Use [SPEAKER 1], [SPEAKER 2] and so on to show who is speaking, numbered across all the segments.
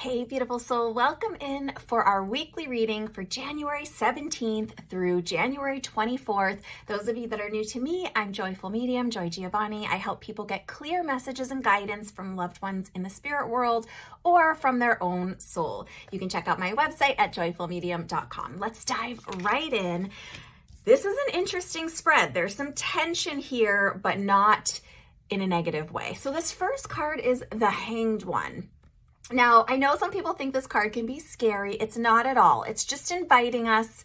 [SPEAKER 1] Hey, beautiful soul. Welcome in for our weekly reading for January 17th through January 24th. Those of you that are new to me, I'm Joyful Medium, Joy Giovanni. I help people get clear messages and guidance from loved ones in the spirit world or from their own soul. You can check out my website at joyfulmedium.com. Let's dive right in. This is an interesting spread. There's some tension here, but not in a negative way. So this first card is the Hanged One. Now, I know some people think this card can be scary. It's not at all. It's just inviting us,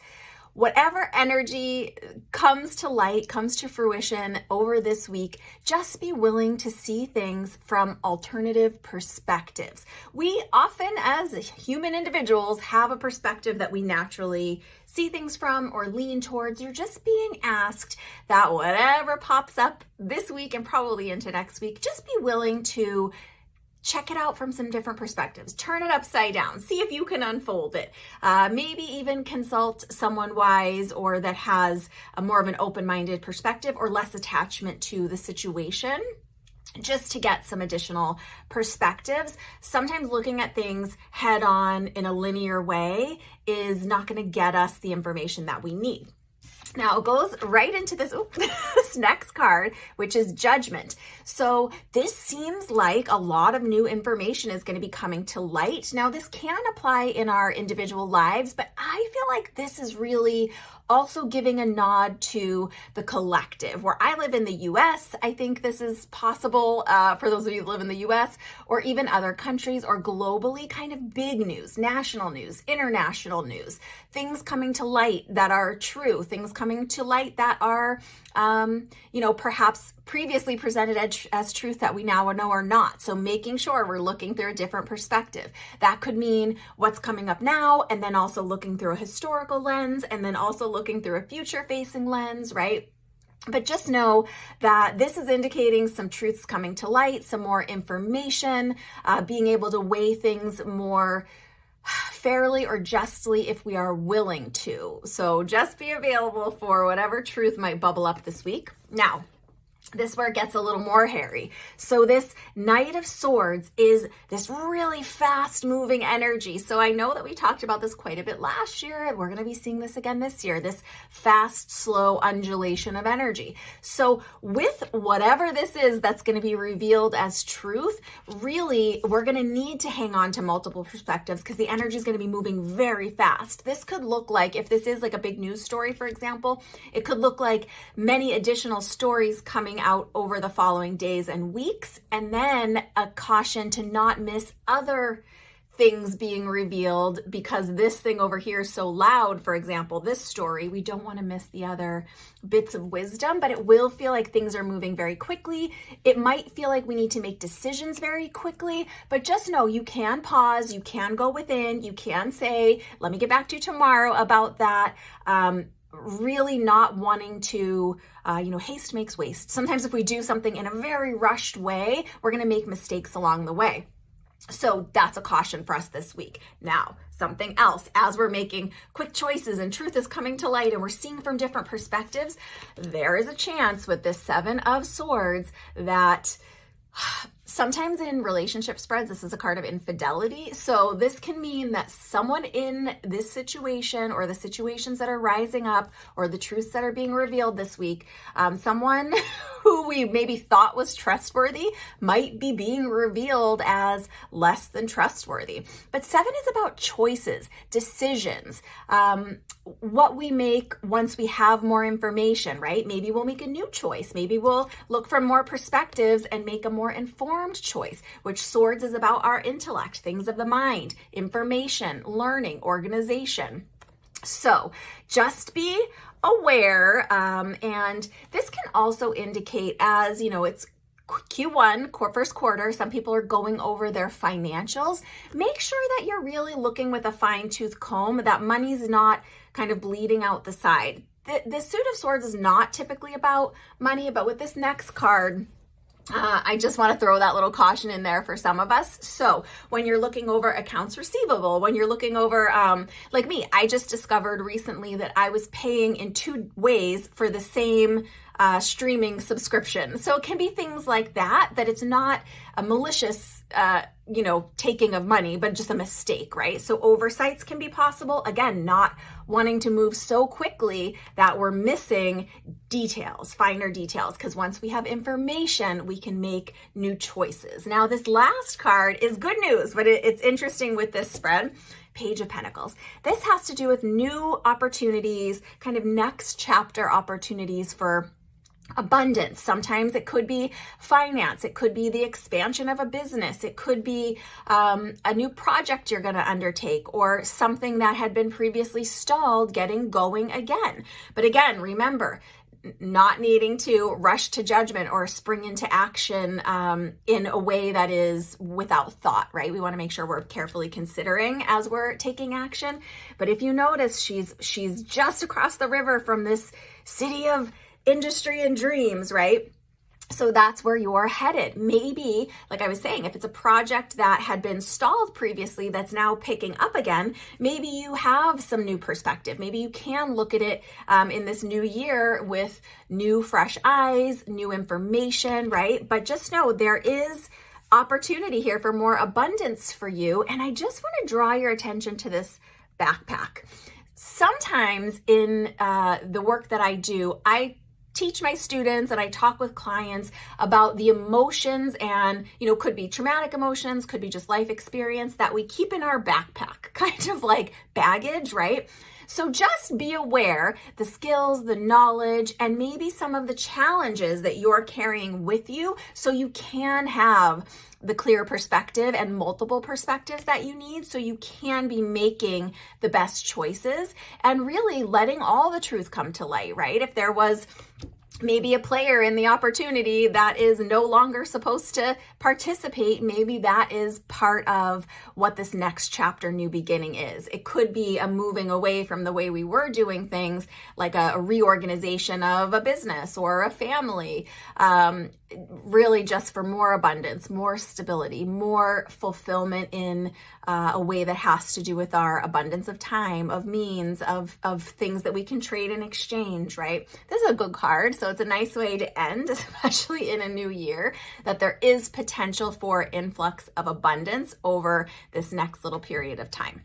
[SPEAKER 1] whatever energy comes to light, comes to fruition over this week, just be willing to see things from alternative perspectives. We often, as human individuals, have a perspective that we naturally see things from or lean towards. You're just being asked that whatever pops up this week and probably into next week, just be willing to check it out from some different perspectives. Turn it upside down. See if you can unfold it. Maybe even consult someone wise or that has a more of an open-minded perspective or less attachment to the situation, just to get some additional perspectives. Sometimes looking at things head on in a linear way is not going to get us the information that we need. Now it goes right into this, this next card, which is Judgment. So this seems like a lot of new information is going to be coming to light. Now this can apply in our individual lives, but I feel like this is really also giving a nod to the collective. Where I live in the US, I think this is possible for those of you that live in the US or even other countries or globally, kind of big news, national news, international news, things coming to light that are true, things coming to light that are, perhaps previously presented as truth that we now know are not. So making sure we're looking through a different perspective. That could mean what's coming up now, and then also looking through a historical lens, and then also looking through a future-facing lens, right? But just know that this is indicating some truths coming to light, some more information, being able to weigh things more fairly or justly if we are willing to. So just be available for whatever truth might bubble up this week. Now, this is where it gets a little more hairy. So this Knight of Swords is this really fast moving energy. So I know that we talked about this quite a bit last year, and we're going to be seeing this again this year, this fast, slow undulation of energy. So with whatever this is that's going to be revealed as truth, really, we're going to need to hang on to multiple perspectives because the energy is going to be moving very fast. This could look like, if this is like a big news story, for example, it could look like many additional stories coming out over the following days and weeks, and then a caution to not miss other things being revealed because this thing over here is so loud. For example, this story, we don't want to miss the other bits of wisdom, but it will feel like things are moving very quickly. It might feel like we need to make decisions very quickly, but just know you can pause, you can go within, you can say, let me get back to you tomorrow about that. Really not wanting to, haste makes waste. Sometimes if we do something in a very rushed way, we're going to make mistakes along the way. So that's a caution for us this week. Now, something else, as we're making quick choices and truth is coming to light and we're seeing from different perspectives, there is a chance with this Seven of Swords that sometimes in relationship spreads, this is a card of infidelity. So this can mean that someone in this situation or the situations that are rising up or the truths that are being revealed this week, someone who we maybe thought was trustworthy might be being revealed as less than trustworthy. But seven is about choices, decisions, what we make once we have more information, right? Maybe we'll make a new choice. Maybe we'll look for more perspectives and make a more informed choice, which Swords is about our intellect, things of the mind, information, learning, organization. So just be aware. And this can also indicate, as it's Q1, first quarter, some people are going over their financials. Make sure that you're really looking with a fine-tooth comb, that money's not kind of bleeding out the side. The Suit of Swords is not typically about money, but with this next card, I just want to throw that little caution in there for some of us. So when you're looking over accounts receivable, when you're looking over, like me, I just discovered recently that I was paying in two ways for the same streaming subscription. So it can be things like that, that it's not a malicious taking of money, but just a mistake, right? So oversights can be possible. Again, not wanting to move so quickly that we're missing details, finer details, because once we have information, we can make new choices. Now, this last card is good news, but it's interesting with this spread. Page of Pentacles. This has to do with new opportunities, kind of next chapter opportunities for abundance. Sometimes it could be finance. It could be the expansion of a business. It could be a new project you're going to undertake, or something that had been previously stalled getting going again. But again, remember, not needing to rush to judgment or spring into action in a way that is without thought, right? We want to make sure we're carefully considering as we're taking action. But if you notice, she's just across the river from this city of industry and dreams, right? So that's where you're headed. Maybe, like I was saying, if it's a project that had been stalled previously that's now picking up again, maybe you have some new perspective. Maybe you can look at it in this new year with new, fresh eyes, new information, right? But just know there is opportunity here for more abundance for you. And I just want to draw your attention to this backpack. Sometimes in the work that I do, I teach my students and I talk with clients about the emotions, and could be traumatic emotions, could be just life experience that we keep in our backpack, kind of like baggage, right? So just be aware the skills, the knowledge, and maybe some of the challenges that you're carrying with you, so you can have the clear perspective and multiple perspectives that you need, so you can be making the best choices and really letting all the truth come to light, right? If there was maybe a player in the opportunity that is no longer supposed to participate, maybe that is part of what this next chapter, new beginning is. It could be a moving away from the way we were doing things, like a reorganization of a business or a family, really just for more abundance, more stability, more fulfillment in a way that has to do with our abundance of time, of means, of things that we can trade and exchange, right? This is a good card, so it's a nice way to end, especially in a new year, that there is potential for influx of abundance over this next little period of time.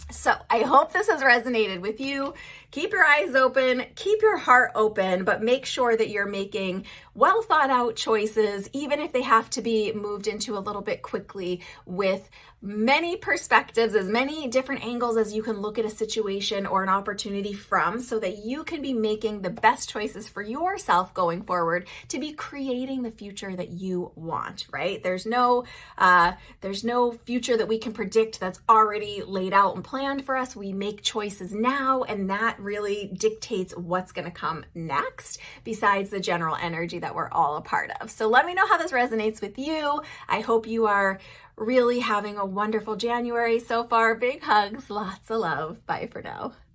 [SPEAKER 1] So I hope this has resonated with you. Keep your eyes open, keep your heart open, but make sure that you're making well thought out choices, even if they have to be moved into a little bit quickly, with many perspectives, as many different angles as you can look at a situation or an opportunity from, so that you can be making the best choices for yourself going forward to be creating the future that you want, right? There's no future that we can predict that's already laid out and planned for us. We make choices now, and that really dictates what's going to come next, besides the general energy that we're all a part of. So let me know how this resonates with you. I hope you are really having a wonderful January so far. Big hugs, lots of love. Bye for now.